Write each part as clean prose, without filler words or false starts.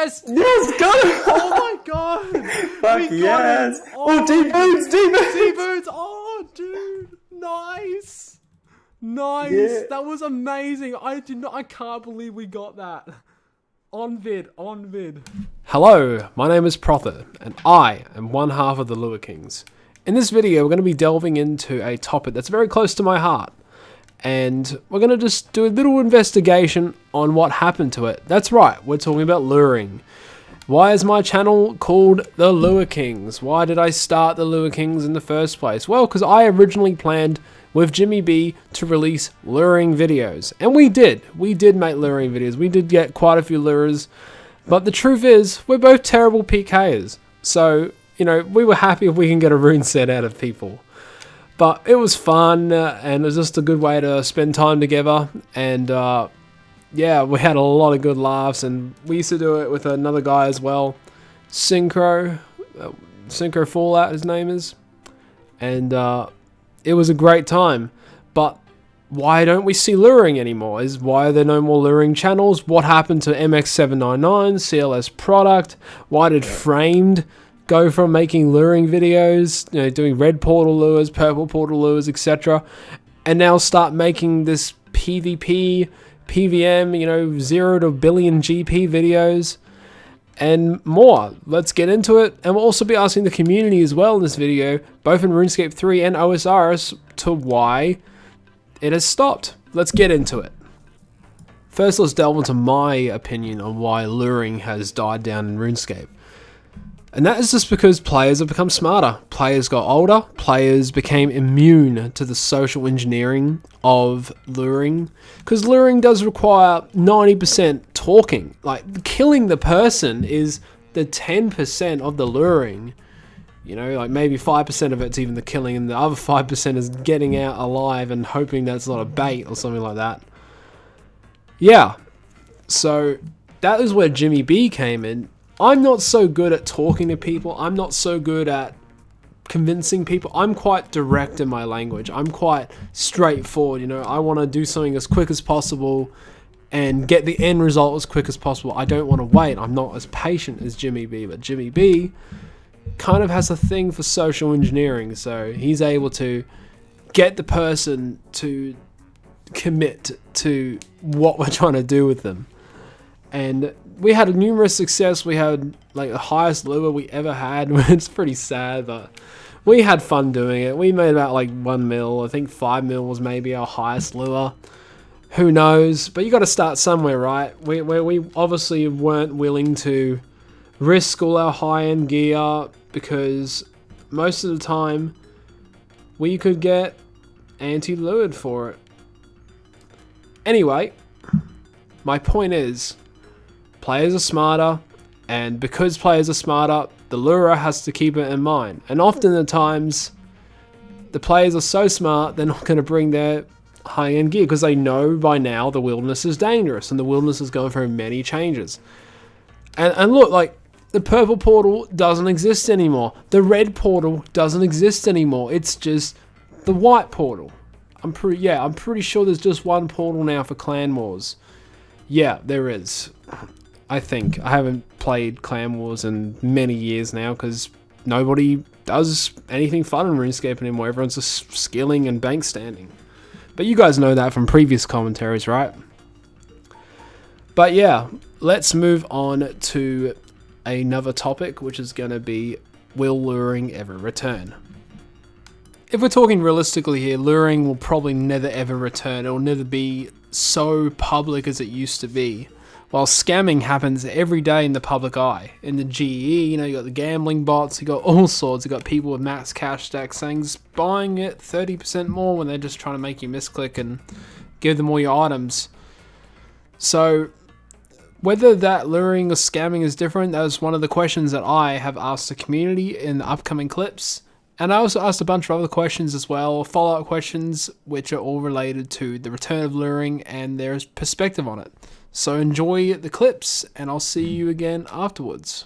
Yes! Yes, got it! Oh my god! Fuck We yes! got it! Oh, D-Boots! D-Boots! Oh, dude! Nice! Nice! Yeah. That was amazing! I can't believe we got that. On vid. Hello, my name is Prophet, and I am one half of the Lure Kings. In this video, we're going to be delving into a topic that's very close to my heart. And we're going to just do a little investigation on what happened to it. That's right, we're talking about luring. Why is my channel called The Lure Kings? Why did I start The Lure Kings in the first place? Well, because I originally planned with Jimmy B to release luring videos. And we did. We did make luring videos. We did get quite a few lures. But the truth is, we're both terrible PKers. So, you know, we were happy if we can get a rune set out of people. But it was fun, and it was just a good way to spend time together. And yeah, we had a lot of good laughs, and we used to do it with another guy as well, Synchro Fallout, his name is. And it was a great time. But why don't we see luring anymore? Why are there no more luring channels? What happened to MX799, CLS Product? Why did Framed go from making luring videos, you know, doing red portal lures, purple portal lures, etc., and now start making this PvP, PVM, you know, 0 to billion GP videos and more? Let's get into it, and we'll also be asking the community as well in this video, both in Runescape 3 and Osrs, to why it has stopped. Let's get into it. First, let's delve into my opinion on why luring has died down in RuneScape. And that is just because players have become smarter. Players got older, players became immune to the social engineering of luring. Because luring does require 90% talking. Like, killing the person is the 10% of the luring. You know, like maybe 5% of it's even the killing, and the other 5% is getting out alive and hoping that's not a bait or something like that. Yeah, so that is where Jimmy B came in. I'm not so good at talking to people. I'm not so good at convincing people. I'm quite direct in my language. I'm quite straightforward, you know. I want to do something as quick as possible and get the end result as quick as possible. I don't want to wait. I'm not as patient as Jimmy B, but Jimmy B kind of has a thing for social engineering, so he's able to get the person to commit to what we're trying to do with them. And we had a numerous success. We had like the highest lure we ever had. It's pretty sad, but we had fun doing it. We made about like 1 mil. I think 5 mil was maybe our highest lure. Who knows? But you got to start somewhere, right? We obviously weren't willing to risk all our high-end gear because most of the time we could get anti-lured for it. Anyway, my point is, players are smarter, and because players are smarter, the lurer has to keep it in mind. And often the times, the players are so smart, they're not going to bring their high-end gear because they know by now the wilderness is dangerous, and the wilderness is going through many changes. And look, like, the purple portal doesn't exist anymore. The red portal doesn't exist anymore. It's just the white portal. I'm pretty sure there's just one portal now for Clan Wars. Yeah, there is. I think. I haven't played Clan Wars in many years now because nobody does anything fun in RuneScape anymore. Everyone's just skilling and bank standing. But you guys know that from previous commentaries, right? But yeah, let's move on to another topic, which is going to be, will luring ever return? If we're talking realistically here, luring will probably never ever return. It will never be so public as it used to be. While scamming happens every day in the public eye. In the GE, you know, you got the gambling bots, you got all sorts. You got people with max cash stacks saying buying it 30% more when they're just trying to make you misclick and give them all your items. So whether that luring or scamming is different, that was one of the questions that I have asked the community in the upcoming clips. And I also asked a bunch of other questions as well, follow-up questions, which are all related to the return of luring and their perspective on it. So enjoy the clips, and I'll see you again afterwards.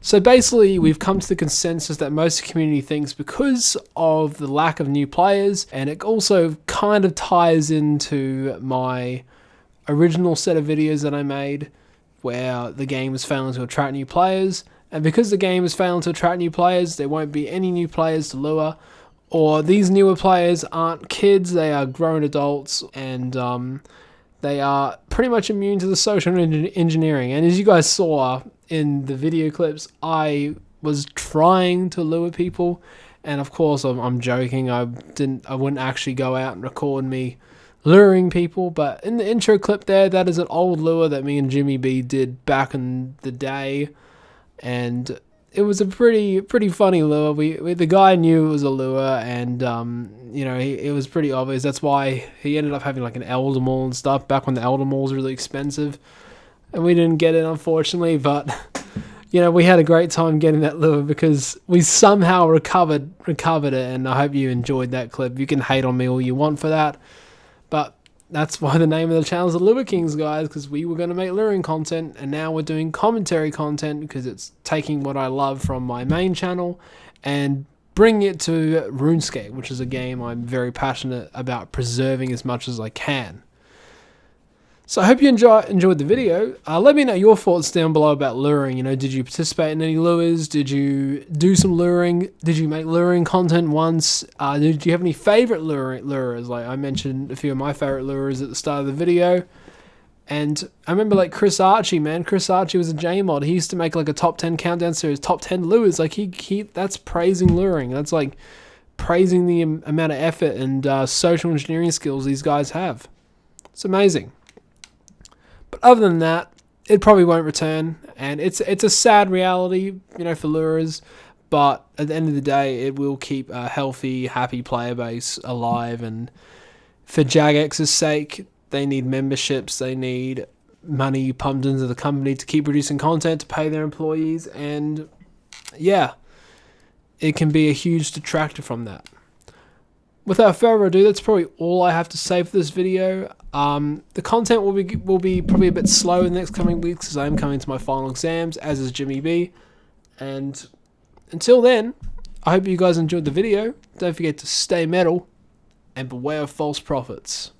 So basically, we've come to the consensus that most of the community thinks because of the lack of new players, and it also kind of ties into my original set of videos that I made where the game is failing to attract new players, and because the game is failing to attract new players, there won't be any new players to lure, or these newer players aren't kids, they are grown adults, and they are pretty much immune to the social engineering. And as you guys saw in the video clips, I was trying to lure people, and of course I'm joking. I wouldn't actually go out and record me luring people, but in the intro clip there, that is an old lure that me and Jimmy B did back in the day, and it was a pretty funny lure. The guy knew it was a lure, and you know, it was pretty obvious. That's why he ended up having like an Elder Maul and stuff back when the Elder Maul was really expensive, and we didn't get it, unfortunately. But you know, we had a great time getting that lure because we somehow recovered it, and I hope you enjoyed that clip. You can hate on me all you want for that, but that's why the name of the channel is the Lure Kings, guys, because we were going to make luring content, and now we're doing commentary content because it's taking what I love from my main channel and bringing it to Runescape, which is a game I'm very passionate about preserving as much as I can. So I hope you enjoyed the video. Let me know your thoughts down below about luring. You know, did you participate in any lures? Did you do some luring? Did you make luring content once? Did you have any favorite lures? Like I mentioned a few of my favorite lures at the start of the video. And I remember like Chris Archie, man. Chris Archie was a J-mod. He used to make like a top 10 countdown series, top 10 lures. Like that's praising luring. That's like praising the amount of effort and social engineering skills these guys have. It's amazing. But other than that, it probably won't return, and it's a sad reality, you know, for lurers. But at the end of the day, it will keep a healthy, happy player base alive. And for Jagex's sake, they need memberships, they need money pumped into the company to keep producing content to pay their employees, and yeah, it can be a huge detractor from that. Without further ado, that's probably all I have to say for this video. The content will be probably a bit slow in the next coming weeks as I am coming to my final exams, as is Jimmy B. And until then, I hope you guys enjoyed the video. Don't forget to stay metal and beware of false prophets.